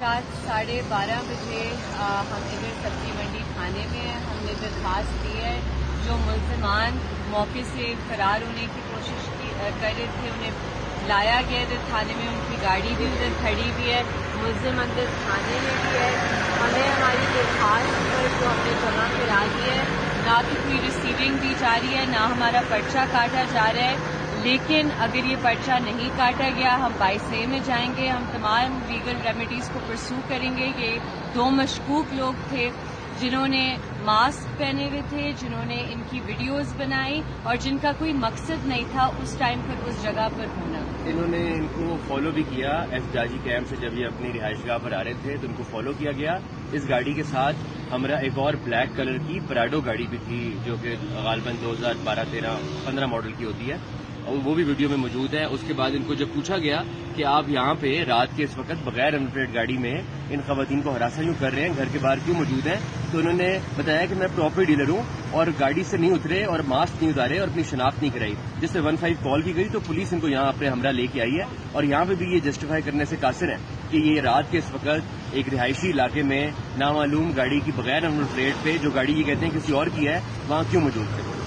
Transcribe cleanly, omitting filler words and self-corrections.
رات 12:30 بجے ہم ادھر سبزی منڈی تھانے میں ہیں. ہم نے درخواست دی ہے جو ملزمان موقع سے فرار ہونے کی کوشش کر رہے تھے انہیں لایا گیا ادھر تھانے میں. ان کی گاڑی بھی ادھر کھڑی ہوئی ہے, ملزم اندر تھانے میں بھی ہے. ہمیں ہماری درخواست پر جو ہم نے جمع کرا دی ہے, نہ تو کوئی ریسیونگ دی جا رہی ہے, نہ ہمارا پرچہ کاٹا جا رہا ہے. لیکن اگر یہ پرچہ نہیں کاٹا گیا ہم 22A میں جائیں گے. ہم تمام لیگل ریمیڈیز کو پرسو کریں گے. یہ 2 مشکوک لوگ تھے جنہوں نے ماسک پہنے ہوئے تھے, جنہوں نے ان کی ویڈیوز بنائی اور جن کا کوئی مقصد نہیں تھا اس ٹائم پر اس جگہ پر ہونا. انہوں نے ان کو فالو بھی کیا ایف جاجی کیمپ سے. جب یہ اپنی رہائش گاہ پر آ رہے تھے تو ان کو فالو کیا گیا. اس گاڑی کے ساتھ ہمارا ایک اور بلیک کلر کی پراڈو گاڑی بھی تھی جو کہ غالباً 2012-13-15 ماڈل کی ہوتی ہے, اور وہ بھی ویڈیو میں موجود ہے. اس کے بعد ان کو جب پوچھا گیا کہ آپ یہاں پہ رات کے اس وقت بغیر نمبر پلیٹ گاڑی میں ان خواتین کو ہراساں کیوں کر رہے ہیں, گھر کے باہر کیوں موجود ہیں, تو انہوں نے بتایا کہ میں پراپرٹی ڈیلر ہوں اور گاڑی سے نہیں اترے اور ماسک نہیں اتارے اور اپنی شناخت نہیں کرائی, جس سے 15 کال کی گئی تو پولیس ان کو یہاں اپنے ہمراہ لے کے آئی ہے. اور یہاں پہ بھی یہ جسٹیفائی کرنے سے قاصر ہے کہ یہ رات کے اس وقت ایک رہائشی علاقے میں نامعلوم گاڑی کی بغیر نمبر پلیٹ پہ جو گاڑی یہ کہتے ہیں کسی اور کی ہے وہاں کیوں موجود تھے.